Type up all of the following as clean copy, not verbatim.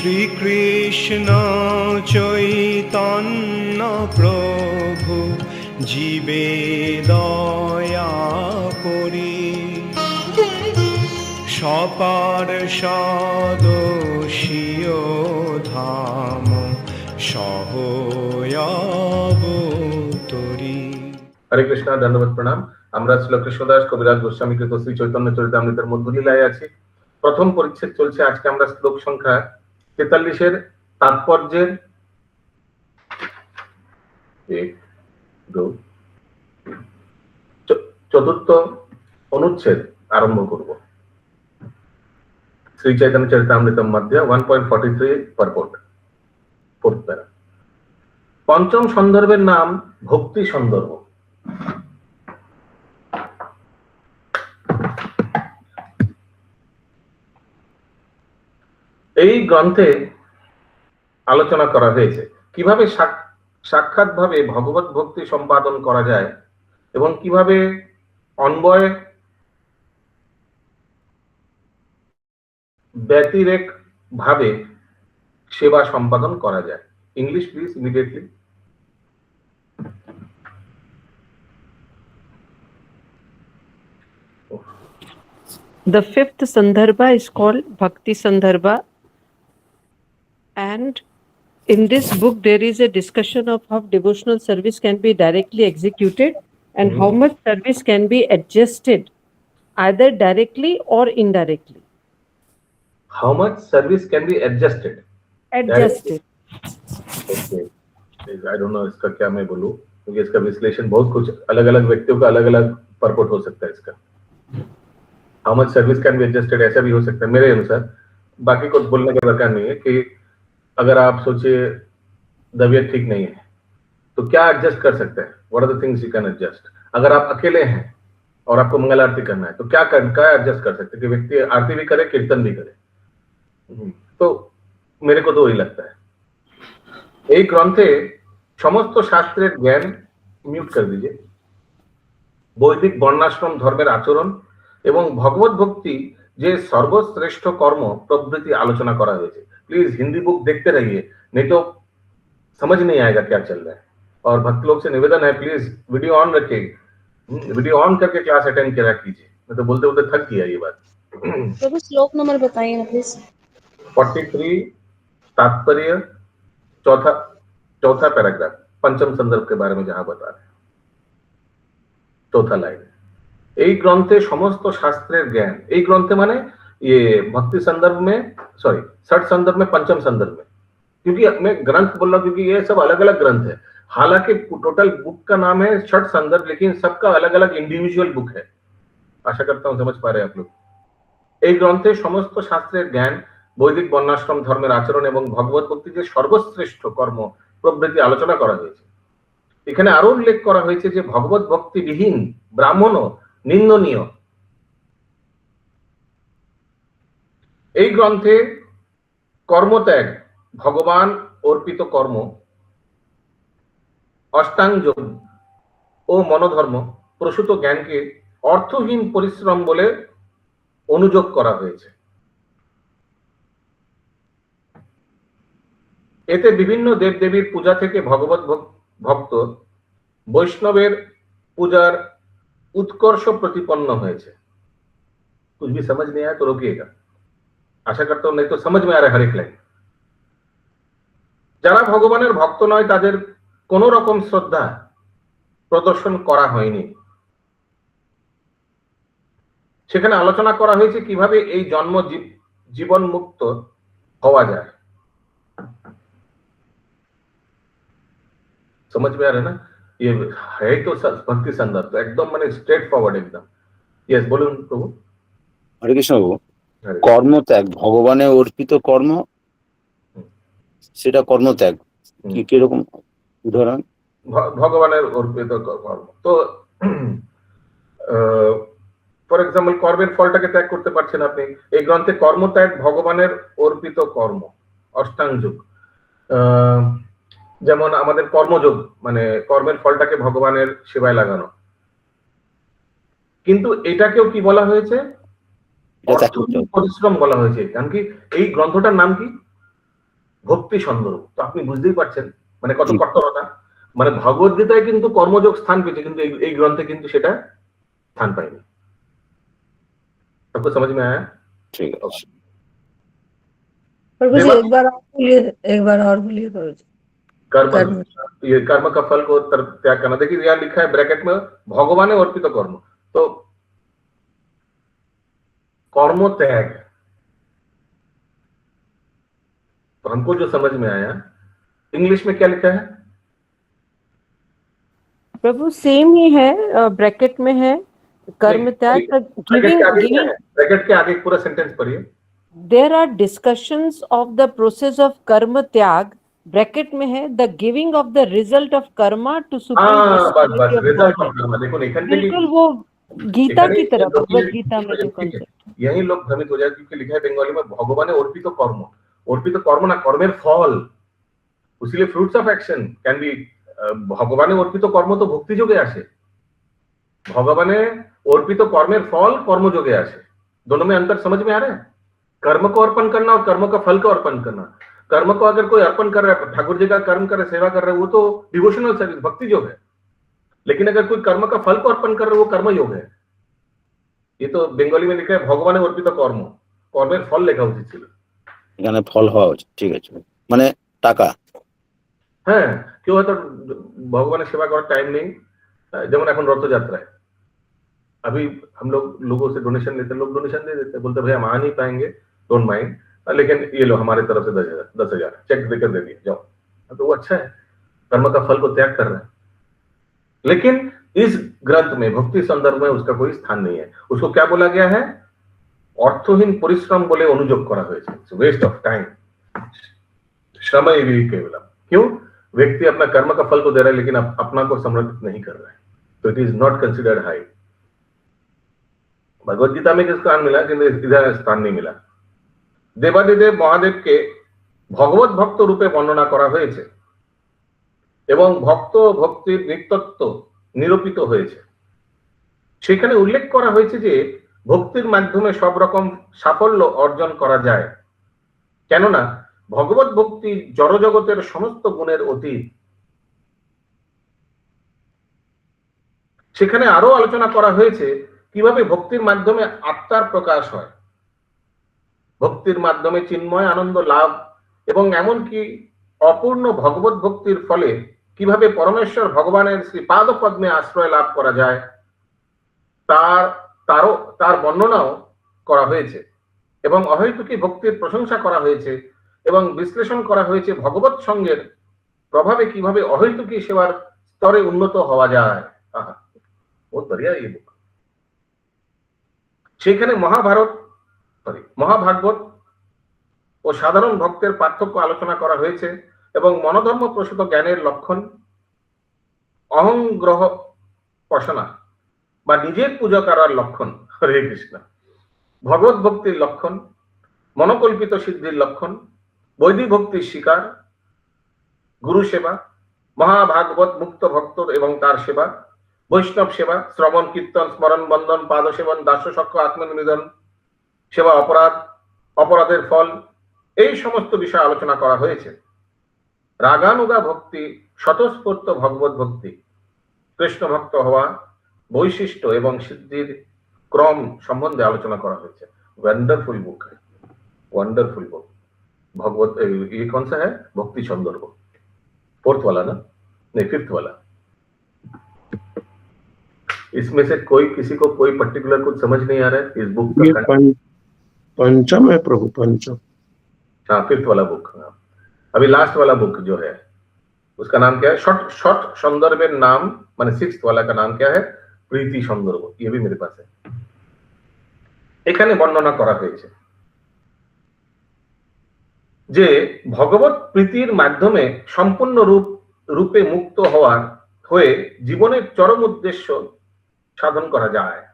শ্রীকৃষ্ণ চৈতন্য প্রভু জীবে দয়া করি, সপার্ষদস্য ধাম সহয়াবতরি। হরে কৃষ্ণ, ধন্যবাদ, প্রণাম। আমরা শ্রী কৃষ্ণদাস কবিরাজ গোস্বামী কৃত শ্রী চৈতন্য চরিতামৃতের মধ্যলীলায় আছি। প্রথম পরিচ্ছেদ চলছে। আজকে আমরা শ্লোক সংখ্যা 43-এর তাৎপর্যের 4th অনুচ্ছেদ আরম্ভ করব। শ্রী চৈতন্য চরিতামৃতম মধ্যে 1.43 purport, 4th প্যারা। পঞ্চম সন্দর্ভের নাম ভক্তি সন্দর্ভ। এই গ্রন্থে আলোচনা করা হয়েছে কিভাবে সাক্ষাৎ ভাবে ভগবত ভক্তি সম্পাদন করা যায় এবং কিভাবে অন্বয় ব্যতিরেক ভাবে সেবা সম্পাদন করা যায়। English please immediately. The 5th Sandarbha is called Bhakti Sandarbha, and in this book there is a discussion of how devotional service can be directly executed and how much service can be adjusted either directly or indirectly. How much service can be adjusted? Adjusted. Okay. I don't know इसका क्या मैं बोलूं, क्योंकि इसका विश्लेषण बहुत कुछ अलग अलग व्यक्तियों का अलग अलग परपोर्ट हो सकता है इसका। How much service can be adjusted ऐसा भी हो सकता है मेरे अनुसार। बाकी कुछ बोलने का दरकार नहीं है कि अगर आप सोचिए तबीयत ठीक नहीं है तो क्या एडजस्ट कर सकते हैं, what are the things you can adjust. अगर आप अकेले हैं और आपको मंगल आरती करना है तो क्या एडजस्ट कर सकते हैं कि व्यक्ति आरती भी करे, कीर्तन भी करे। तो मेरे को तो वही लगता है। এই গ্রন্থে সমস্ত শাস্ত্রের জ্ঞান, মিউট করে দিজিए, বৈদিক বর্ণাশ্রম ধর্মের আচরণ এবং ভগবত ভক্তি যে সর্বশ্রেষ্ঠ কর্ম প্রভৃতি আলোচনা করা হয়েছে। प्लीज हिंदी बुक देखते रहिए, नहीं तो समझ नहीं आएगा क्या चल रहा है। और भक्त लोग से निवेदन है, प्लीज वीडियो ऑन रखिए, वीडियो ऑन करके क्लास अटेंड करा कीजिए, मैं तो बोलते बोलते थक गया ये बात। प्रभु श्लोक नंबर बताइए ना प्लीज। 43 तात्पर्य चौथा पैराग्राफ, पंचम संदर्भ के बारे में जहां बता रहे हैं, चौथा लाइन। এই গ্রন্থে সমস্ত শাস্ত্রের জ্ঞান, এই গ্রন্থে মানে ये भक्ति संदर्भ में, सॉरी षठ संदर्भ में, पंचम संदर्भ में, क्योंकि मैं ग्रंथ बोल रहा हूं क्योंकि ये सब अलग अलग ग्रंथ है। हालांकि टोटल बुक का नाम है षठ संदर्भ, लेकिन सबका अलग अलग इंडिविजुअल बुक है। आशा करता हूं समझ पा रहे हैं आप लोग। এই গ্রন্থে সমস্ত শাস্ত্রের জ্ঞান, বৈদিক বর্ণাশ্রম ধর্মের আচরণ এবং ভগবত ভক্তি যে সর্বশ্রেষ্ঠ কর্ম প্রভৃতি আলোচনা করা হয়েছে। এখানে আরো উল্লেখ করা হয়েছে যে ভগবত ভক্তি বিহীন ব্রাহ্মণও নিন্দনীয়। এই গ্রন্থে কর্মত্যাগ, ভগবান অর্পিত কর্ম, অষ্টাঙ্গ যোগ ও মনোধর্ম প্রসূত জ্ঞানকে অর্থহীন পরিশ্রম বলে অনুযোগ করা হয়েছে। এতে বিভিন্ন দেবদেবীর পূজা থেকে ভগবত ভক্ত বৈষ্ণবের পূজার उत्कर्ष प्रतिपन्न হয়েছে। कुछ भी समझ नहीं आया तो रोकिएगा, आशा करता हूं नहीं तो समझ में आ रहा है हर एक लाइन। যারা ভগবানের ভক্ত নয় তাদের কোন রকম শ্রদ্ধা প্রদর্শন করা হয়নি। সেখানে আলোচনা করা হয়েছে কিভাবে এই জন্ম জীবন মুক্ত হওয়া যায়। समझ में आ रहा है ना, ये है तो भक्ति संदर्भ, तो एकदम মানে स्ट्रेट फॉरवर्ड एकदम। यस বলুন প্রভু। হরে কৃষ্ণ বাবু, কর্মত্যাগ, ভগবানের অর্পিত কর্ম, সেটা কর্মত্যাগ কিরকম উদাহরণ? ভগবানের অর্পিত কর্ম তো ফর এক্সাম্পল কর্মের ফলটাকে ত্যাগ করতে পারছেন আপনি। এই গ্রন্থে কর্মত্যাগ, ভগবানের অর্পিত কর্ম, অষ্টাঙ্গ যোগ, যেমন আমাদের কর্মযোগ মানে কর্মের ফলটাকে ভগবানের সেবায় লাগানো, কিন্তু এটাকেও কি বলা হয়েছে? পরিশ্রম বলা হয়েছে। কারণ কি এই গ্রন্থটার নাম কি? ভক্তি সন্দর্ভ। তো আপনি বুঝতেই পারছেন মানে কত কঠোরতা। মানে ভগবদ গীতায় কিন্তু কর্মযোগ স্থান পেয়েছে, কিন্তু এই গ্রন্থে কিন্তু সেটা স্থান পায়নি। सबको समझ में आया? ঠিক আছে। प्रभु जी देवा- एक बार और बोलिए प्रभु जी। कर्म, कर्म। ये कर्म का फल को त्याग करना। देखिए यहाँ लिखा है ब्रैकेट में भगवान अर्पित कर्म, तो कर्म त्याग, तो हमको जो समझ में आया इंग्लिश में क्या लिखा है? प्रभु सेम ही है, ब्रैकेट में है कर्म त्याग, गिविंग ब्रैकेट के आगे पूरा सेंटेंस पढ़िए। there are discussions of the process of karma tyag, bracket में है the giving of the result of karma to supreme बस personality of result Godhead। Of कर्म। देखो एखान থেকে बिल्कुल वो गीता की तरह, भगवत गीता में जो कॉन्सेप्ट, यही लोग भ्रमित हो जाए क्योंकि लिखा है बंगाली में भगवान अर्पित कर्म। अर्पित कर्म ना कर्मेर फल, इसलिए fruits of action can be. भगवान अर्पित कर्म तो भक्ति যোগে আসে, भगवान अर्पित कर्मेर फल कर्म যোগে আসে। दोनों में अंतर समझ में आ रहा है? कर्म को अर्पण करना और कर्म का फल को अर्पण करना। कर्म को अगर कोई अर्पण कर रहा है, ठाकुर जी का कर्म कर रहा है, सेवा कर रहा है, वो तो डिवोशनल सर्विस, भक्ति योग है। लेकिन अगर कोई कर्म का फल को अर्पण कर रहा है, वो कर्म योग है। ये तो बंगाली में लिखा है भगवान अर्पित कर्म, कर्मेर फल লেখা উচিত ছিল। এখানে ফল হওয়া উচিত, ঠিক আছে, মানে টাকা। হ্যাঁ, কেউ হয়তো ভগবানের সেবা করার টাইম নেই, যেমন এখন রথযাত্রায় अभी हम लोगों से डोनेशन लेते, लोग डोनेशन दे देते, बोलते भाई हम आ नहीं पाएंगे, डोंट माइंड, लेकिन ये लो हमारे तरफ से 10,000 चेक देकर दे दिए, जाओ। तो वो अच्छा है, कर्म का फल को त्याग कर रहा है। लेकिन इस ग्रंथ में भक्ति संदर्भ में उसका कोई स्थान नहीं है। उसको क्या बोला गया है? অর্থহীন পরিশ্রম বলে অনুযোগ করা হয়েছে, वेस्ट ऑफ टाइम, श्रम केवलम। क्यों? व्यक्ति अपना कर्म का फल को दे रहा है लेकिन अपना को समर्पित नहीं कर रहा है, तो it is not considered high. Bhagavad Gita में किसका स्थान मिला, किंतु इधर स्थान नहीं मिला। देवादिदेव महादेव के भगवत भक्त रूपे वर्णना करा হয়েছে এবং ভক্ত ভক্তির নিত্যত্ব নিরূপিত হয়েছে। সেখানে উল্লেখ করা হয়েছে যে ভক্তির মাধ্যমে সব রকম সাফল্য অর্জন করা যায়, কেননা ভগবত ভক্তি জড়জগতের সমস্ত গুণের অতীত। সেখানে আরো আলোচনা করা হয়েছে কিভাবে ভক্তির মাধ্যমে আত্মার প্রকাশ হয়, ভক্তির মাধ্যমে চিন্ময় আনন্দ লাভ এবং এমনকি অপূর্ণ ভগবত ভক্তির ফলে কিভাবে পরমেশ্বর ভগবানের শ্রীপাদ পদ্মে আশ্রয় লাভ করা যায় তার বর্ণনাও করা হয়েছে এবং অহৈতুকী ভক্তির প্রশংসা করা হয়েছে এবং বিশ্লেষণ করা হয়েছে ভগবত সঙ্গের প্রভাবে কিভাবে অহৈতুকী সেবার স্তরে উন্নত হওয়া যায়। আহা, বহুত বঢ়িয়া এই বুক। সেখানে মহাভাগবত ও সাধারণ ভক্তের পার্থক্য আলোচনা করা হয়েছে এবং মনোধর্ম প্রসূত জ্ঞানের লক্ষণ, অহংগ্রহ উপাসনা বা নিজের পূজা করার লক্ষণ, হরে কৃষ্ণ, ভগবত ভক্তির লক্ষণ, মনোকল্পিত সিদ্ধির লক্ষণ, বৈদিক ভক্তির শিকার, গুরু সেবা, মহাভাগবত মুক্ত ভক্ত এবং তার সেবা, বৈষ্ণব সেবা, শ্রবণ কীর্তন স্মরণ বন্দন পাদ সেবন দাস্য সক্ষ আত্মনিবেদন সেবা, অপরাধের ফল, এই সমস্ত বিষয় আলোচনা করা হয়েছে। রাগানুগা ভক্তি, স্বতঃস্ফূর্ত ভগবত ভক্তি, কৃষ্ণ ভক্ত হওয়া বৈশিষ্ট্য এবং সিদ্ধির क्रम संबंधे आलोचना करा হয়েছে। वंडरफुल बुक है, वंडरफुल बुक। भगवत ये कौन सा है? भक्ति संदर्भ, फोर्थ वाला ना, नहीं फिफ्थ वाला। इसमें से कोई किसी को कोई पर्टिकुलर कुछ समझ नहीं आ रहा है इस बुक का? पंचम है प्रभु, पंचम। हाँ, फिफ्थ वाला बुक। अभी लास्ट वाला बुक जो है उसका नाम क्या है? शॉर्ट संदर्भेर नाम, माने सिक्स्थ वाला का नाम क्या है? প্রীতি সন্দর্ভ। ये भी मेरे पास है। এখানে বর্ণনা করা হয়েছে যে ভগবত প্রীতির মাধ্যমে সম্পূর্ণ রূপে মুক্ত হয়ে জীবনের চরম উদ্দেশ্য সাধন করা যায়।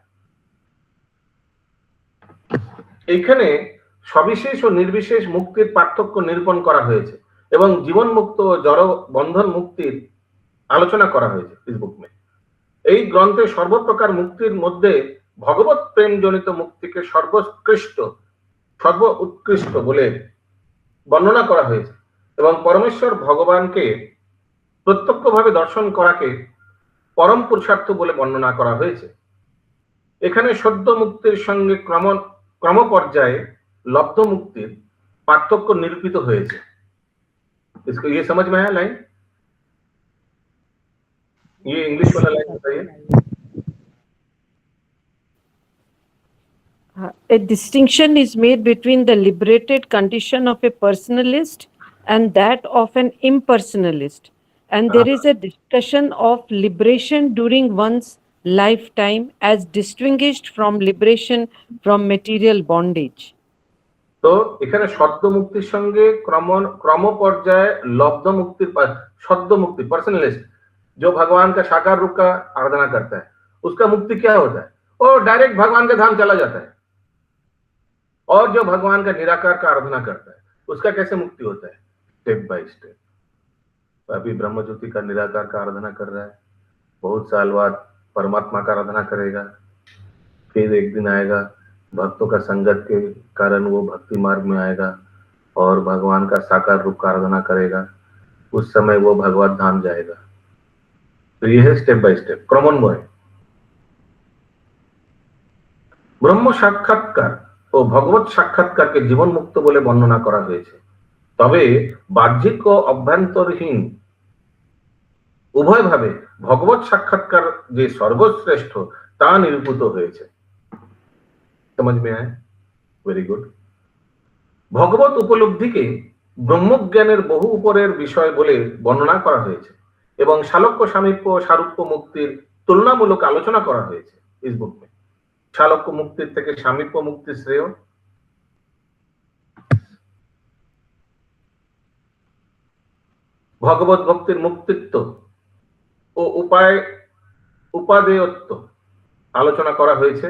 এইখানে সবিশেষ ও নির্বিশেষ মুক্তির পার্থক্য নিরূপণ করা হয়েছে এবং জীবন মুক্ত ও জড় বন্ধন মুক্তির আলোচনা করা হয়েছে इस बुक में। এই গ্রন্থে সর্বপ্রকার মুক্তির মধ্যে ভগবত প্রেম জনিত মুক্তিকে সর্বোৎকৃষ্ট বলে বর্ণনা করা হয়েছে এবং পরমেশ্বর ভগবানকে প্রত্যক্ষভাবে দর্শন করাকে পরম পুরুষার্থ বলে বর্ণনা করা হয়েছে। এখানে সদ্য মুক্তির সঙ্গে ক্রমপর্যায়ে লব্ধ মুক্তির পার্থক্য নিরূপিত হয়েছে। इसको ये समझ में आया लाइन? ये इंग्लिश वाला लाइन बताइए। A distinction is made between the liberated condition of a personalist and that of an impersonalist. And there is a discussion of liberation during one's lifetime as distinguished from liberation from material bondage. তো এখানে সদ্য মুক্তির সঙ্গে क्रम-पर्याय लब्ध मुक्ति सद्य मुक्ति पर्सनलिस्ट जो भगवान का साकार रूप का आराधना करता है उसका मुक्ति क्या होता है? वो डायरेक्ट भगवान के धाम चला जाता है। और जो भगवान का निराकार का आराधना करता है उसका कैसे मुक्ति होता है? Step by step. अभी ब्रह्मज्योति का निराकार का आराधना कर रहा है, बहुत साल बाद परमात्मा का आराधना करेगा, फिर एक दिन आएगा भक्तों का संगत के कारण वो भक्ति मार्ग में आएगा और भगवान का साकार रूप का आराधना करेगा, उस समय वो भगवत धाम जाएगा। तो ये है स्टेप बाय स्टेप क्रमन्वय। ब्रह्म साक्षात्कार ও ভগবত সাক্ষাৎকারকে জীবন মুক্ত বলে বর্ণনা করা হয়েছে। তবে বাহ্যিক ও অভ্যন্তরহীন উভয়ভাবে ভগবত সাক্ষাৎকার যে সর্বশ্রেষ্ঠ তা নিরূপিত হয়েছে। समझ में आया? Very good. ভগবত উপলব্ধিকে ব্রহ্মজ্ঞানের বহু উপরের বিষয় বলে বর্ণনা করা হয়েছে এবং শালক্য সামীপ্য ও সারূপ্য মুক্তির তুলনামূলক আলোচনা করা হয়েছে इस बुक में। শালক্য মুক্তির থেকে সামীপ্য মুক্তি শ্রেয়। ভগবত ভক্তির মুক্তিত্ব ও উপাদেয়ত্ব আলোচনা করা হয়েছে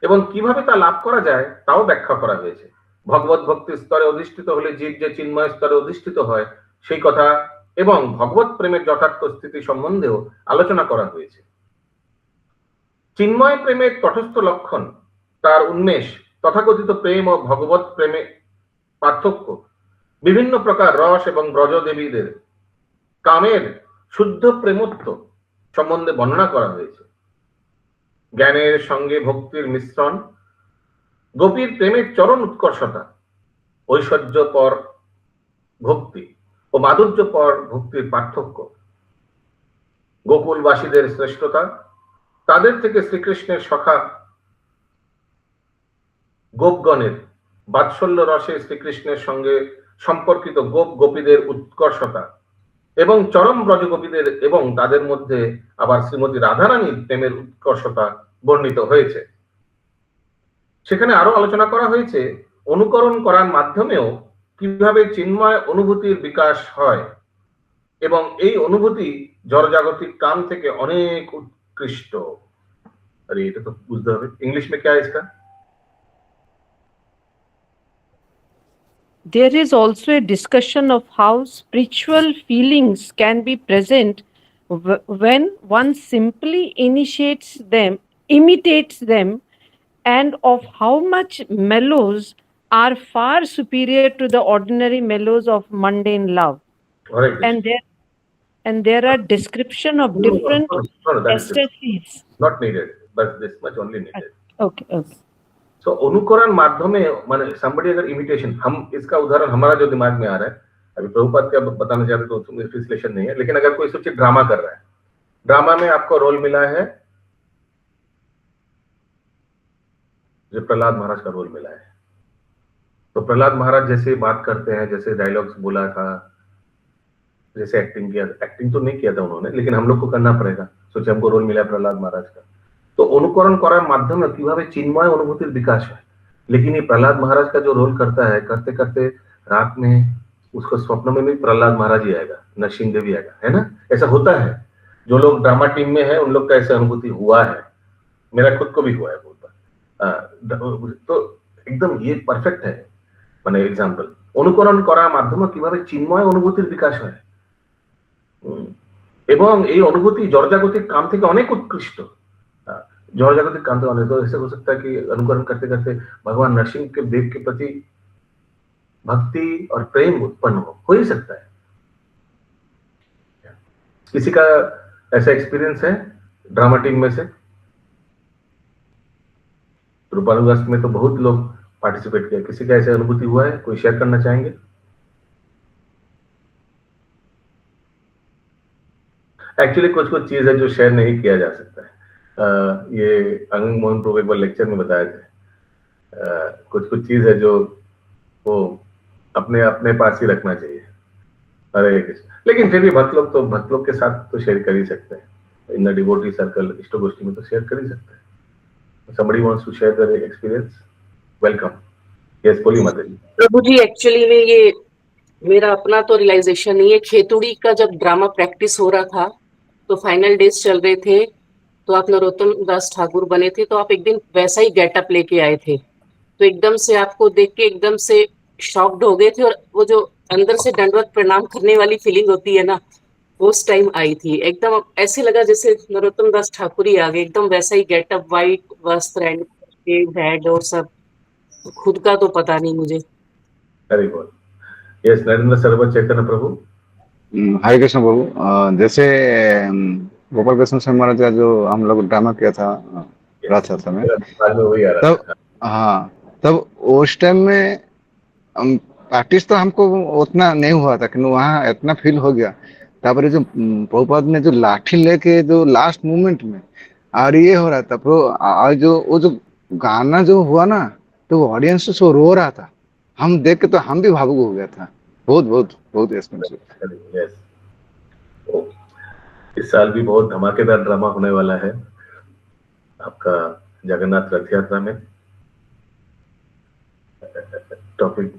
এবং কিভাবে তা লাভ করা যায় তাও ব্যাখ্যা করা হয়েছে। ভগবত ভক্তির স্তরে অধিষ্ঠিত হলে জীব যে চিন্ময় স্তরে অধিষ্ঠিত হয় সেই কথা এবং ভগবত প্রেমের যথার্থ স্থিতি সম্বন্ধেও আলোচনা করা হয়েছে। চিন্ময় প্রেমের তটস্থ লক্ষণ, তার উন্মেষ, তথাকথিত প্রেম ও ভগবত প্রেমে পার্থক্য, বিভিন্ন প্রকার রস এবং ব্রজদেবীদের কামের শুদ্ধ প্রেমত্ব সম্বন্ধে বর্ণনা করা হয়েছে। জ্ঞানের সঙ্গে ভক্তির মিশ্রণ, গোপীর প্রেমের চরম উৎকর্ষতা, ঐশ্বর্যপর ভক্তি ও মাধুর্যপর ভক্তির পার্থক্য, গোকুলবাসীদের শ্রেষ্ঠতা, তাদের থেকে শ্রীকৃষ্ণের সখা গোপগণের বাৎসল্য রসে শ্রীকৃষ্ণের সঙ্গে সম্পর্কিত গোপ গোপীদের উৎকর্ষতা এবং চরম ব্রজগোপীদের এবং তাদের মধ্যে আবার শ্রীমতী রাধারানীর প্রেমের উৎকর্ষতা বর্ণিত হয়েছে। সেখানে আরো আলোচনা করা হয়েছে অনুকরণ করার মাধ্যমেও কিভাবে চিন্ময় অনুভূতির বিকাশ হয় এবং এই অনুভূতি জড়জাগতিক কাম থেকে অনেক उत्कृष्ट। अरे ये तो बुझते হবে। इंग्लिश में क्या है इसका? There is also a discussion of how spiritual feelings can be present when one simply imitates them, and of how much mellows are far superior to the ordinary mellows of mundane love. And there are description of different ecstasies. Not needed, but this much only needed. Okay. So अनुकरण माध्यमे माने somebody अगर imitation, हम इसका उदाहरण हमारा जो दिमाग में आ रहा है, अभी प्रभुपाद का बताना चाहते तो उसमें ट्रांसलेशन नहीं है, लेकिन अगर कोई सोचे ड्रामा कर रहा है, ड्रामा में आपको रोल मिला है जो प्रहलाद महाराज का रोल मिला है, तो प्रहलाद महाराज जैसे बात करते हैं, जैसे डायलॉग्स बोला था, जैसे एक्टिंग किया, एक्टिंग तो नहीं किया था उन्होंने, लेकिन हम लोग को करना पड़ेगा। सोचे हमको रोल मिला प्रहलाद महाराज का, तो अनुकरण करार माध्यमे কিভাবে চিন্ময় অনুভূতির বিকাশ হয়। लेकिन ये प्रहलाद महाराज का जो रोल करता है, करते करते रात में उसको स्वप्न में भी प्रहलाद महाराज ही आएगा, नरसिंह देवी आएगा, है ना? ऐसा होता है। जो लोग ड्रामा टीम में है उन लोग का ऐसा अनुभूति हुआ है, मेरा खुद को भी हुआ है बहुत बार। तो एकदम ये परफेक्ट है মানে एग्जाम्पल। অনুকরণ করার মাধ্যমে কিভাবে চিন্ময় অনুভূতির বিকাশ হয় এবং এই অনুভূতি জড়জাগতিক কাম থেকে অনেক उत्कृष्ट। जड़जागतिक काम तो ऐसा हो सकता है कि अनुकरण करते करते भगवान नरसिंह के देव के प्रति भक्ति और प्रेम उत्पन्न हो ही सकता है। किसी का ऐसा एक्सपीरियंस है ड्रामा टीम में से? रूपानुगस्त में तो बहुत लोग पार्टिसिपेट किया, किसी का ऐसा अनुभूति हुआ है? कोई शेयर करना चाहेंगे? एक्चुअली कुछ कुछ चीज है जो शेयर नहीं किया जा सकता है। ये अंग मोहन प्रभु एक बार लेक्चर में बताए थे, कुछ कुछ चीज है जो वो अपने अपने पास ही रखना चाहिए। हरे कृष्ण। लेकिन फिर भी भक्त लोग के साथ तो शेयर कर ही सकते हैं। इन द डिवोटी सर्कल, इष्ट गोष्ठी में तो शेयर कर ही सकते हैं। Somebody wants to share their experience? Welcome. Yes, बोलिए माता जी। प्रभु जी, एक्चुअली में ये मेरा अपना तो रियलाइजेशन नहीं है। खेतुड़ी का जब ड्रामा प्रैक्टिस हो रहा था तो फाइनल डेज चल रहे थे, तो आप नरोत्तम दास ठाकुर बने थे, तो आप एक दिन वैसा ही गेटअप लेके आए थे, तो एकदम से आपको देख के एकदम से शॉक्ड हो गए थे, और वो जो अंदर से दंडवत प्रणाम करने वाली फीलिंग होती है ना, उस टाइम आई थी। एकदम ऐसे लगा जैसे नरोत्तम दास ठाकुर ही आ गए, एकदम वैसा ही गेटअप, वाइट वस्त्र एंड हेड और सब। खुद का तो पता नहीं मुझे। Very good. Yes, Narendra Sarvar Chaitanya Prabhu. Hare Krishna Prabhu. जैसे गोपाल कृष्ण स्वामी महाराज का जो हम लोग ड्रामा किया था रथ यात्रा में, तब हाँ, तब उस टाइम में प्रैक्टिस तो हमको उतना नहीं हुआ था, लेकिन वहाँ इतना फील हो गया। तापर जो प्रभुपाद ने जो लाठी लेके जो लास्ट मोमेंट में और ये हो रहा था, और जो वो जो गाना जो हुआ ना, तो वो ऑडियंस तो रो रहा था। हम देख के तो हम भी भावुक हो गया था। बहुत बहुत बहुत एक्सपेंसिव। यस, इस साल भी बहुत धमाकेदार ड्रामा होने वाला है आपका जगन्नाथ रथ यात्रा में। टॉपिक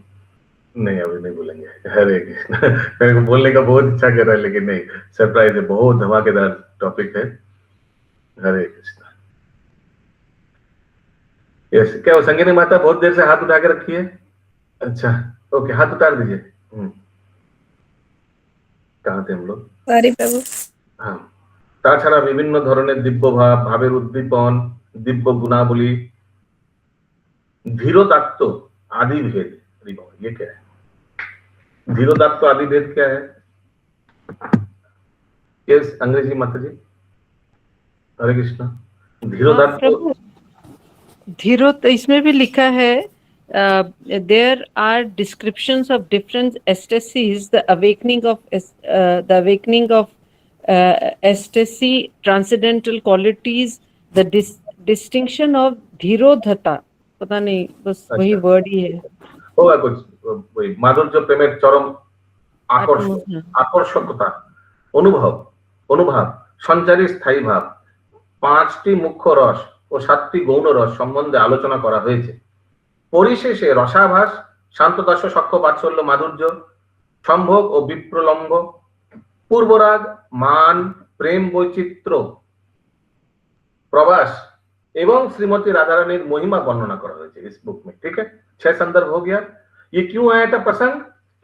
नहीं, अभी नहीं बोलेंगे। हरे कृष्ण। मेरे को बोलने का बहुत इच्छा कर रहा है, लेकिन नहीं, सरप्राइज है, बहुत धमाकेदार टॉपिक है। हरे कृष्ण। यस, क्या वो संगिनी माता बहुत देर से हाथ उठा के रखी है? अच्छा, ओके, हाथ उतार दीजिए। कहाँ थे हम लोग? सॉरी प्रभु। हाँ, তাছাড়া বিভিন্ন ধরনের দিব্য ভাব, ভাবের উদ্দীপন, দিব্য গুণাবলী, धीरोदात्त आदि भेद। ये क्या है? धीरोदात्त आदि भेद क्या है? यस, अंग्रेजी माता जी। हरे कृष्ण। धीरोदात्त, धीरो तो इसमें भी लिखा है, there are descriptions of different ecstasies, the awakening of ecstasy, transcendental qualities, the distinction of धीरोधता, पता नहीं, बस वही वर्ड ही है। होगा कुछ वही माधुर्य, प्रेमेर चरम आकर्षकता, অনুভব, সঞ্চারী স্থায়ী ভাব, 5টি মুখ্য রস ও 7টি গৌণ রস সম্বন্ধে আলোচনা করা হয়েছে। পরিশেষে রসাভাস, শান্তদাস্য, সখ্য, বাৎসল্য, মাধুর্য, সম্ভোগ ও বিপ্রলম্ব, পূর্বরাগ, মান, প্রেম, বৈচিত্র্য, प्रवास एवं श्रीमती राधा रानी महिमा वर्णना करा हुआ है इस बुक में। ठीक है, 6 संदर्भ हो गया। ये क्यों आया था प्रसंग?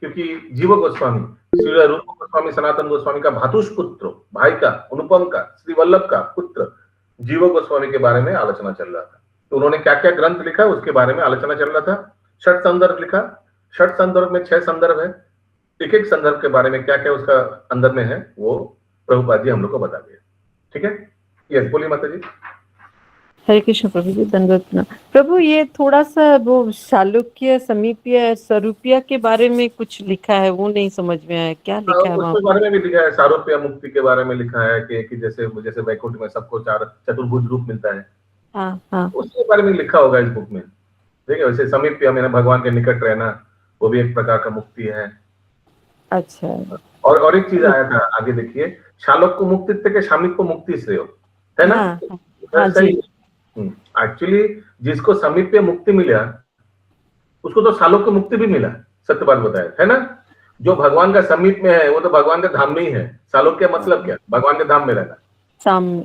क्योंकि जीव गोस्वामी, श्री रूप गोस्वामी सनातन गोस्वामी का भातुष पुत्र, भाई का, अनुपम का, श्री वल्लभ का पुत्र जीव गोस्वामी के बारे में आलोचना चल रहा था। तो उन्होंने क्या क्या ग्रंथ लिखा उसके बारे में आलोचना चल रहा था। 6 संदर्भ लिखा, 6 संदर्भ में 6 संदर्भ है। एक एक संदर्भ के बारे में क्या क्या उसका अंदर में है वो प्रभुपाद जी हम लोग को बता दिया। ठीक है, यस, बोलिए माता जी। हरे कृष्ण प्रभु जी, धन्यवाद प्रभु। ये थोड़ा सा वो शालुक्य, समीप्य, स्वरूपिया के बारे में कुछ लिखा है, वो नहीं समझ में आया, क्या लिखा है वहाँ उसके बारे में भी लिखा है। सारूप्य मुक्ति के बारे में लिखा है कि जैसे वैकुंठ में सबको 4 चतुर्भुज रूप मिलता है। हाँ, उसके बारे में लिखा होगा इस बुक में। ठीक है, वैसे समीप्य में भगवान के निकट रहना, वो भी एक प्रकार का मुक्ति है। अच्छा, और एक चीज आया था आगे, देखिए, शालोक्य मुक्ति के सामीप्य मुक्ति श्रेय है ना। हाँ जी। एक्चुअली जिसको समीप्य मुक्ति मिला उसको तो शालोक्य मुक्ति भी मिला, सत्य बात बताया है ना। जो भगवान का समीप में है वो तो भगवान के धाम में ही है। शालोक्य मतलब क्या? भगवान के धाम में रहना,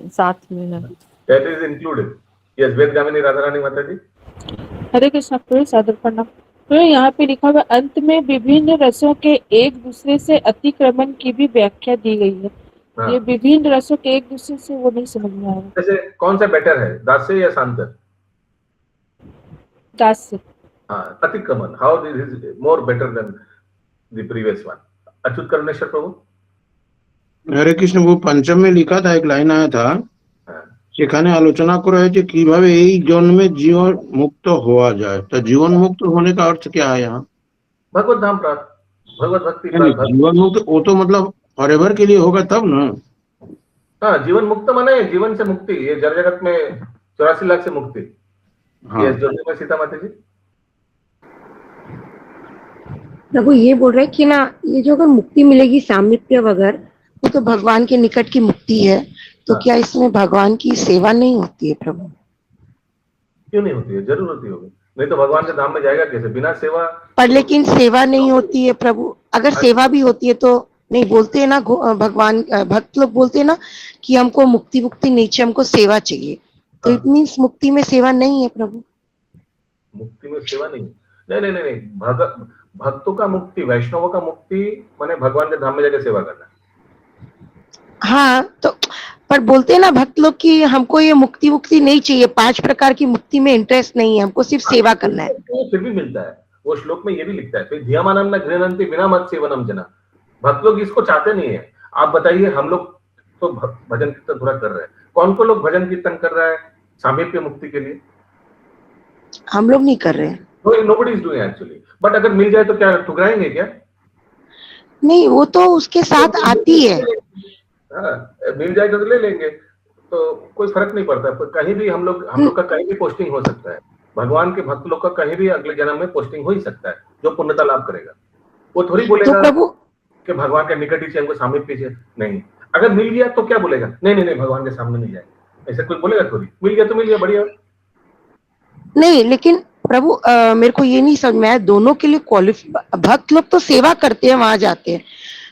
साथ में है। That is included. Yes, Vedagamini Radha Rani Mata ji. हरे कृष्ण प्रभु, सादर प्रणाम। तो यहाँ पे लिखा हुआ अंत में विभिन्न रसों के एक दूसरे से अतिक्रमण की भी व्याख्या दी गई है। हाँ। ये विभिन्न रसों के एक दूसरे से वो नहीं समझ में आया। जैसे कौन सा बेटर है, दास्य या शांत? दास्य। हाँ, अतिक्रमण, how this is more better than the previous one. Achyut Karuneshwar Prabhu. Hare Krishna, वो पंचम में लिखा था, एक लाइन आया था, हाँ, সেখানে আলোচনা করা হয়েছে কিভাবে এই জন্মে জীবন মুক্ত হওয়া যায়। तो जीवन मुक्त होने का अर्थ क्या है यहाँ? भगवत धाम प्राप्त, भगवत भक्ति नहीं, प्राप्त। जीवन मुक्त वो तो मतलब फॉरएवर के लिए होगा तब ना। हाँ, जीवन मुक्त माने जीवन से मुक्ति, ये जड़ जगत में 84 लाख से मुक्ति। हाँ, यस, जो में सीता माता जी। प्रभु ये बोल रहे हैं कि ना, ये जो अगर मुक्ति मिलेगी सामीप्य वगैरह, वो तो भगवान के निकट की मुक्ति है, तो हाँ। क्या इसमें भगवान की सेवा नहीं होती है प्रभु? क्यों नहीं होती है? जरूर होती होगी, नहीं तो भगवान के धाम में जाएगा कैसे बिना सेवा? पर लेकिन सेवा नहीं होती है प्रभु। अगर सेवा भी होती है तो नहीं, बोलते हैं ना भगवान, भक्त लोग बोलते हैं ना कि हमको मुक्ति मुक्ति नहीं चाहिए, हमको सेवा चाहिए। तो हाँ। इट मीन्स मुक्ति में सेवा नहीं है प्रभु। मुक्ति में सेवा नहीं, नहीं नहीं नहीं, नहीं। भक्तों का मुक्ति, वैष्णवों का मुक्ति माने भगवान के धाम में जाकर सेवा करना। हाँ, तो पर बोलते हैं ना भक्त लोग कि हमको ये मुक्ति मुक्ति नहीं चाहिए, 5 प्रकार की मुक्ति में इंटरेस्ट नहीं है, हमको सिर्फ सेवा करना है। तो फिर भी मिलता है, वो श्लोक में ये भी लिखता है, फिर धियामानम न गृह्णन्ति विना मत सेवनम जना। भक्त लोग इसको चाहते नहीं है। आप बताइए, हम लोग तो भजन कीर्तन थोड़ा कर रहे हैं, कौन को लोग भजन कीर्तन कर रहा है सामीप्य मुक्ति के लिए? हम लोग नहीं कर रहे हैं। Nobody is doing actually. But अगर मिल जाए तो क्या ठुकराएंगे क्या? नहीं, वो तो उसके साथ आती है। हाँ, मिल जाएगा तो ले लेंगे, तो कोई फर्क नहीं पड़ता। कहीं भी हम लोग का कहीं भी पोस्टिंग हो सकता है। भगवान के भक्त लोग का कहीं भी अगले जन्म में पोस्टिंग हो ही सकता है, जो पुण्यता लाभ करेगा। वो थोड़ी बोलेगा तो प्रभु कि भगवान के निकट ही चाहिए, हमको सामीप्य चाहिए। नहीं, अगर मिल गया तो क्या बोलेगा? नहीं नहीं नहीं, भगवान के सामने नहीं जाएगा, ऐसा कोई बोलेगा थोड़ी। मिल गया तो मिल गया, बढ़िया। नहीं, लेकिन प्रभु मेरे को ये नहीं समझ में आया, दोनों के लिए भक्त लोग तो सेवा करते हैं, वहां जाते हैं,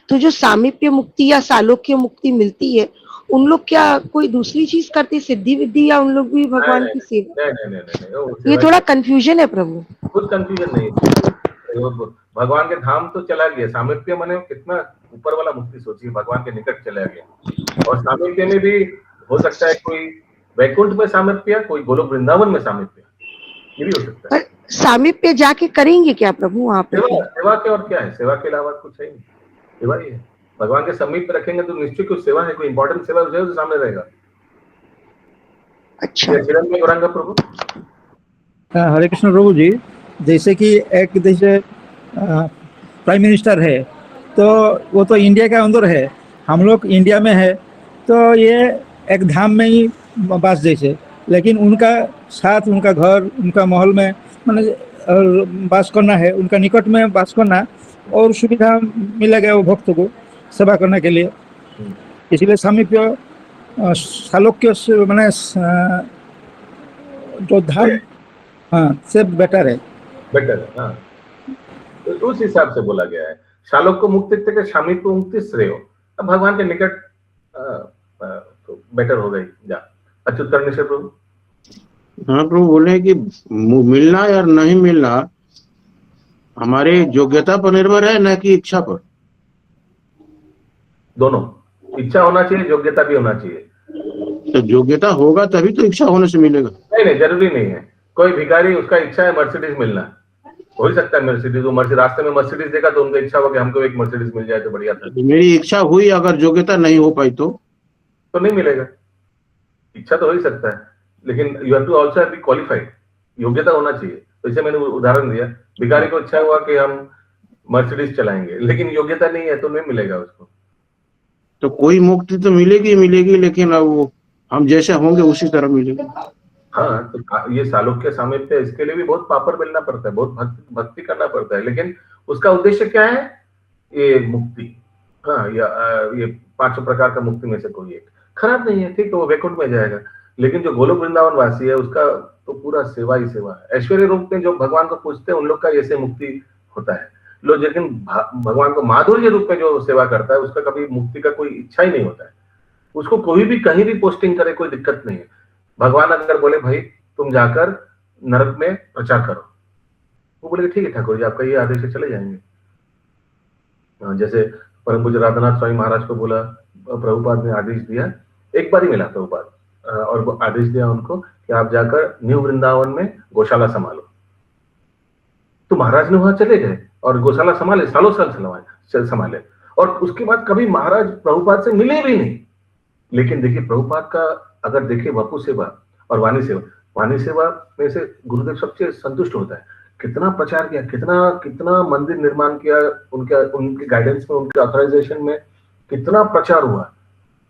तो जो सामीप्य मुक्ति या सालोक्य मुक्ति मिलती है, उन लोग क्या कोई दूसरी चीज करते, सिद्धि विद्धि, या उन लोग भी भगवान की सेवा? नहीं, ये थोड़ा कंफ्यूजन है प्रभु। कुछ कंफ्यूजन नहीं। भगवान के धाम तो चला गया, सामीप्य माने कितना ऊपर वाला मुक्ति सोचिए, भगवान के निकट चला गया। और सामीप्य में भी हो सकता है कोई वैकुंठ में सामीप्य, कोई गोलोक वृंदावन में सामीप्य, ये भी हो सकता है। सामीप्य जाके करेंगे क्या प्रभु वहां पे? सेवा के और क्या है? सेवा के अलावा कुछ है नहीं, सेवा ही है। भगवान के समीप रखेंगे तो निश्चय कुछ सेवा है, कोई इंपॉर्टेंट सेवा जो सामने रहेगा। अच्छा, में गौरांगा प्रभु। हरे कृष्ण प्रभु जी, जैसे कि एक जैसे प्राइम मिनिस्टर है, तो वो तो इंडिया के अंदर है, हम लोग इंडिया में है, तो ये एक धाम में ही बास जैसे, लेकिन उनका साथ, उनका घर, उनका महल में मतलब बास करना है, उनका निकट में बास करना, और सुविधा मिलेगा वो भक्त को सेवा करने के लिए। इसलिए सामीप्य सालोक्य से मैंने जो धाम, हाँ, से बेटर है। बेटर है, हाँ, तो उस हिसाब से बोला गया है। शालोक्य मुक्ति के सामीप्य मुक्ति श्रेय, अब भगवान के निकट तो बेटर हो गई जा। अच्युत करुणेश्वर प्रभु। हाँ प्रभु, बोले कि मिलना या नहीं मिलना हमारे योग्यता पर निर्भर है, न कि इच्छा पर। दोनों, इच्छा होना चाहिए, योग्यता भी होना चाहिए। तो योग्यता होगा तभी तो इच्छा होने से मिलेगा। नहीं, जरूरी नहीं है। कोई भिखारी, उसका इच्छा है मर्सिडीज मिलना, हो ही सकता है मर्सिडीज, वो रास्ते में मर्सिडीज देखा तो उनका इच्छा हो कि हमको एक मर्सिडीज मिल जाए तो बढ़िया था। मेरी इच्छा हुई, अगर योग्यता नहीं हो पाई तो नहीं मिलेगा। इच्छा तो हो ही सकता है, लेकिन you have to also be qualified, योग्यता होना चाहिए। तो इसे मैंने उदाहरण दिया, भिखारी को इच्छा हुआ कि हम मर्सिडीज चलाएंगे, लेकिन योग्यता नहीं है तो नहीं मिलेगा उसको। तो कोई मुक्ति तो मिलेगी मिलेगी, लेकिन अब वो हम जैसे होंगे उसी तरह मिलेगी। हाँ, तो ये सालोक्य सामीप्य, इसके लिए भी बहुत पापड़ बेलना पड़ता है, बहुत भक्ति करना पड़ता है, लेकिन उसका उद्देश्य क्या है? ये मुक्ति। हाँ, या ये 5 प्रकार का मुक्ति में से कोई एक खराब नहीं है, ठीक है, वो वैकुंठ में जाएगा। लेकिन जो गोलोक वृंदावन वासी है, उसका तो पूरा सेवा ही सेवा है। ऐश्वर्य रूप में जो भगवान को पूजते हैं, उन लोग का ऐसे मुक्ति होता है। लोग लेकिन भगवान को माधुर्य रूप में जो सेवा करता है, उसका कभी मुक्ति का कोई इच्छा ही नहीं होता है। उसको कोई भी कहीं भी पोस्टिंग करे, कोई दिक्कत नहीं है। भगवान अगर बोले भाई तुम जाकर नरक में प्रचार करो, वो बोले ठीक है ठाकुर जी, आपका ये आदेश है, चले जाएंगे। जैसे परम पूज्य राधानाथ स्वामी महाराज को बोला, प्रभुपाद ने आदेश दिया, एक बार ही मिला प्रभुपाद, और आदेश दिया उनको कि आप जाकर न्यू वृंदावन में गौशाला संभालो। तो महाराज ने वहां चले गए और गौशाला संभाले, सालों साल संभाले, और उसके बाद कभी महाराज प्रभुपाद से मिले भी नहीं। लेकिन देखिए प्रभुपाद का अगर देखिए वपु सेवा और वाणी सेवा में से गुरुदेव सबसे संतुष्ट होता है। कितना प्रचार किया, कितना मंदिर निर्माण किया, उनके गाइडेंस में, उनके ऑथराइजेशन में कितना प्रचार हुआ,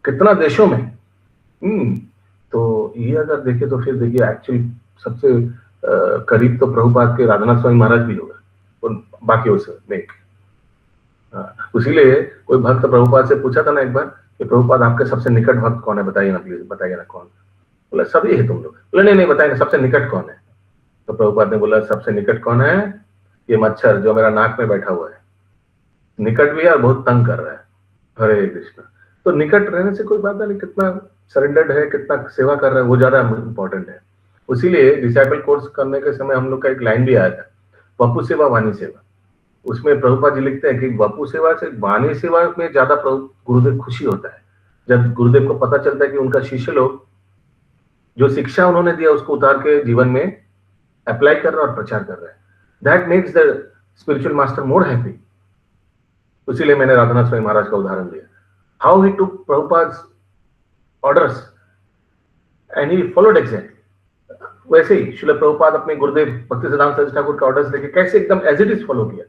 कितना देशों में। तो ये अगर देखे तो फिर देखिए एक्चुअली सबसे करीब तो प्रभुपाद के राधानाथ स्वामी महाराज भी होगा उन बाकियों से एक। इसीलिए कोई भक्त प्रभुपाद से पूछा था ना एक बार कि प्रभुपाद आपके सबसे निकट भक्त कौन है, बताइए ना प्लीज, बताइए ना कौन। बोला सभी है तुम लोग। बोले नहीं बताएंगे, सबसे निकट कौन है। तो प्रभुपाद ने बोला सबसे निकट कौन है, ये मच्छर जो मेरा नाक में बैठा हुआ है, निकट भी है और बहुत तंग कर रहा है। हरे कृष्ण। तो निकट रहने से कोई बात नहीं, कितना सरेंडर्ड है, कितना सेवा कर रहा है, वो ज्यादा इंपॉर्टेंट है। इसीलिए डिसाइपल कोर्स करने के समय हम लोग का एक लाइन भी आया था, वपु सेवा वाणी सेवा। उसमें प्रभुपाद जी लिखते हैं कि वपु सेवा से वाणी सेवा में ज्यादा गुरुदेव खुशी होता है, जब गुरुदेव को पता चलता है कि उनका शिष्य लोग जो शिक्षा उन्होंने दिया उसको उतार के जीवन में अप्लाई कर रहा है और प्रचार कर रहा है। That makes the spiritual master more happy. इसीलिए मैंने राधानाथ स्वामी महाराज का उदाहरण दिया, how he took Prabhupada's orders and he followed exactly. वैसे ही श्रील प्रभुपाद अपने गुरुदेव भक्ति सिद्धांत सरस्वती ठाकुर का ऑर्डर्स लेके कैसे एकदम एज इट इज फॉलो किया।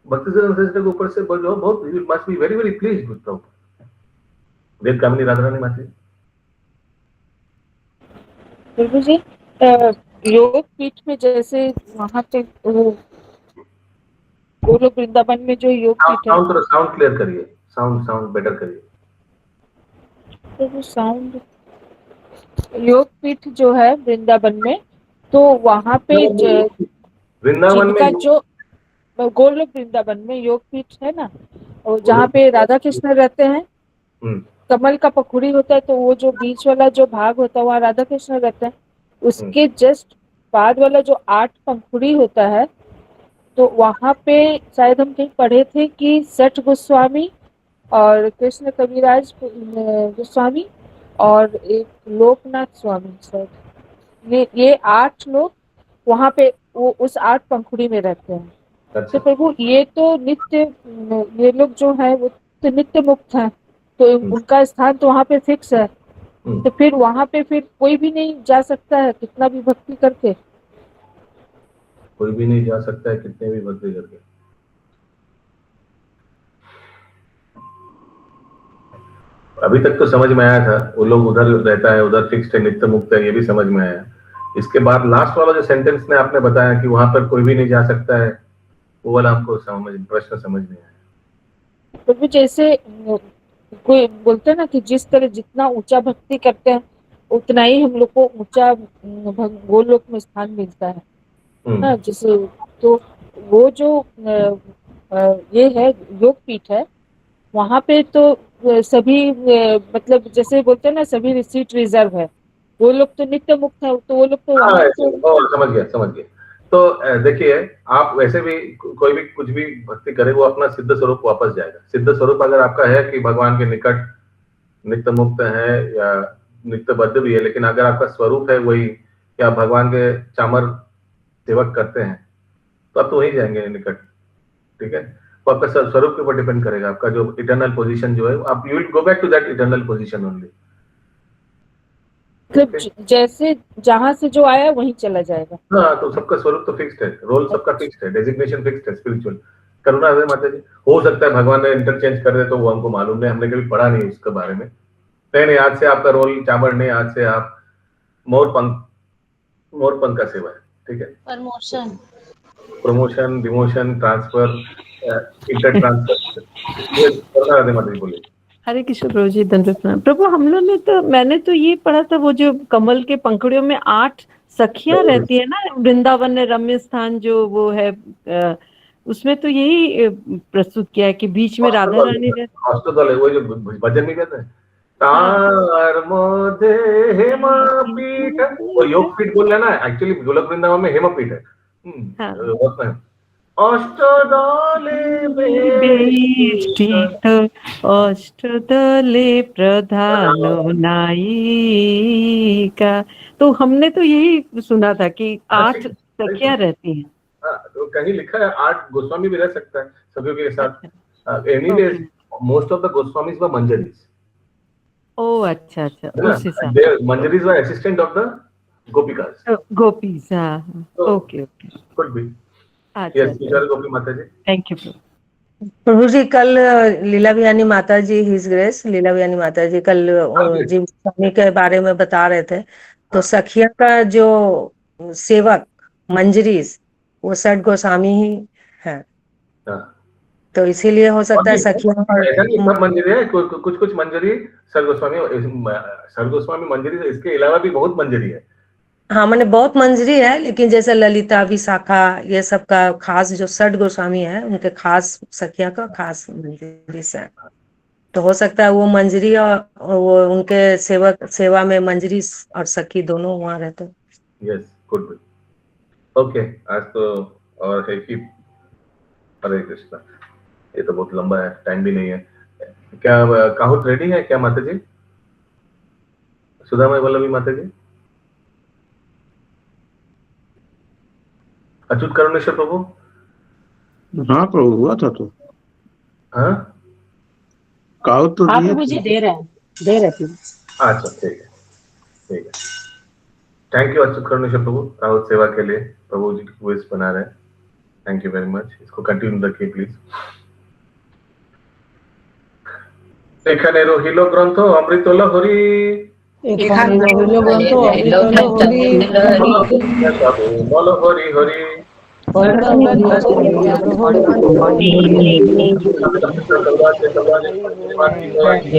भक्ति सिद्धांत सरस्वती ठाकुर ऊपर से बहुत must be very very pleased with Prabhupada. Veda Kamini Radha Rani Mata. Prabhu जी, योग पीठ में जैसे वहां पे गोलोक वृंदावन में जो योग पीठ है, साउंड क्लियर करिए, साउंड बेटर करिए प्रभु। साउंड योग पीठ जो है वृंदावन में, तो वहां पे वृंदावन में जो गोलोक वृंदावन में योग पीठ है ना, और जहाँ पे राधा कृष्ण रहते हैं, कमल का पखुड़ी होता है, तो वो जो बीच वाला जो भाग होता है वहाँ राधा कृष्ण रहते हैं। उसके जस्ट बाद वाला जो 8 पंखुड़ी होता है, तो वहां पे शायद हम कहीं पढ़े थे कि सठ गोस्वामी और कृष्ण कविराज गोस्वामी और एक लोकनाथ स्वामी, शायद ये 8 लोग वहां पे वो उस 8 पंखुड़ी में रहते हैं। तो प्रभु ये तो नित्य, ये लोग जो है वो तो नित्य मुक्त हैं, तो उनका स्थान तो वहां पे फिक्स है। तो फिर वहां पे फिर कोई भी नहीं जा सकता है, कितना भी भक्ति करके। कोई भी नहीं जा सकता है कितने भी भक्ति करके। अभी तक तो समझ में आया था, वो लोग उधर रहता है, उधर फिक्स्ड है, नित्य मुक्त है, ये भी समझ में आया। इसके बाद लास्ट वाला जो सेंटेंस ने आपने बताया कि वहां पर कोई भी नहीं जा सकता है, वो वाला हमको प्रश्न समझ नहीं आया। तो जैसे कोई बोलते हैं ना कि जिस तरह जितना ऊंचा भक्ति करते हैं उतना ही हम लोग को ऊंचा गोलोक में स्थान मिलता है ना। जैसे तो वो जो ये है योग पीठ है, वहां पे तो सभी मतलब जैसे बोलते हैं ना सभी सीट रिजर्व है, वो लोग तो नित्य मुक्त है, तो वो लोग तो वहां समझ गया। तो देखिए आप वैसे भी कोई भी कुछ भी भक्ति करे वो अपना सिद्ध स्वरूप वापस जाएगा। सिद्ध स्वरूप अगर आपका है कि भगवान के निकट नित्य मुक्त है या नित्य बद्ध भी है, लेकिन अगर आपका स्वरूप है वही कि आप भगवान के चामर सेवक करते हैं, तो आप तो वहीं जाएंगे निकट। ठीक है, तो आपका स्वरूप के ऊपर डिपेंड करेगा, आपका जो इटर्नल पोजीशन जो है, आप you will go back to that eternal position only. जैसे जहां से जो आया वहीं चला जाएगा। हाँ, तो सबका स्वरूप तो फिक्स्ड है, रोल सबका फिक्स्ड है, डेजिग्नेशन फिक्स्ड है स्पिरिचुअल। करुणा है माता जी, हो सकता है भगवान ने इंटरचेंज कर दे तो वो हमको मालूम नहीं, हमने कभी पढ़ा नहीं उसके बारे में। नहीं, आज से आपका रोल चामर नहीं, आज से आप मोरपंख का सेवा है। ठीक है, promotion demotion transfer inter transfer माता जी बोले। हरे कृष्ण प्रभु जी, धन्यवाद प्रणाम प्रभु। हम लोग ने तो, मैंने तो ये पढ़ा था वो जो कमल के पंखुड़ियों में 8 सखियां रहती है ना, वृंदावन में रम्य स्थान जो वो है, उसमें तो यही प्रस्तुत किया है कि बीच में राधा रानी रहती है। वो जो भजन में कहते हैं तार मोदे हेमपीठ, वो योग पीठ बोल रहे ना, एक्चुअली गोलोक वृंदावन में हेमपीठ है। अष्टदले बेष्टित अष्टदले प्रधान नायिका। तो हमने तो यही सुना था कि 8 सखियां रहती हैं। हाँ, तो कहीं लिखा है 8 गोस्वामी भी रह सकता है सखियों के साथ। Anyways most of the Goswamis were manjaris. Oh अच्छा अच्छा, है ना? उस हिसाब They- manjaris were assistant of the gopikas. Gopis, हाँ, तो ओके ओके, could be। अच्छा Yes, अच्छा, विचार गोपी माता जी। थैंक यू प्रभु। प्रभु जी कल लीला विहानी माता जी, हिज ग्रेस लीला विहानी माता जी कल जी। जीव स्वामी के बारे में बता रहे थे। तो सखिया का जो सेवक मंजरीस वो सठ गोस्वामी ही है, हाँ। तो इसीलिए हो सकता है और सखिया ऐसा नहीं और सब मंजरी है, कुछ कुछ मंजरी सर गोस्वामी मंजरी से इसके अलावा भी बहुत मंजरी है। हाँ मैंने बहुत मंजरी है, लेकिन जैसे ललिता विशाखा ये सब का खास जो सठ गोस्वामी है उनके खास सखिया का खास मंजरी से है। तो हो सकता है वो मंजरी और वो उनके सेवा में मंजरी और सखी दोनों वहां रहते। Yes, good good, okay. आज तो और है कि हरे कृष्णा, ये तो बहुत लंबा है, टाइम भी नहीं है। क्या काहुत रेडी है क्या माता जी? सुधामय वल्लभी माता जी, अच्युत करुणेश्वर प्रभु। हाँ प्रभु, हुआ था तो हाँ कहो तो हाँ दिए प्रभु जी, थे। दे रहे हैं प्रभु। अच्छा, ठीक है, ठीक है। थैंक यू अच्युत करुणेश्वर प्रभु, काहुत सेवा के लिए प्रभु जी की विश बना रहे हैं। थैंक यू वेरी मच, इसको कंटिन्यू रखिए प्लीज। এখানে রহিল গ্রন্থ অমৃতল হরি, এখানে রহিল গ্রন্থ অমৃতল হরি, বল হরি হরি। হরি হরি। জয়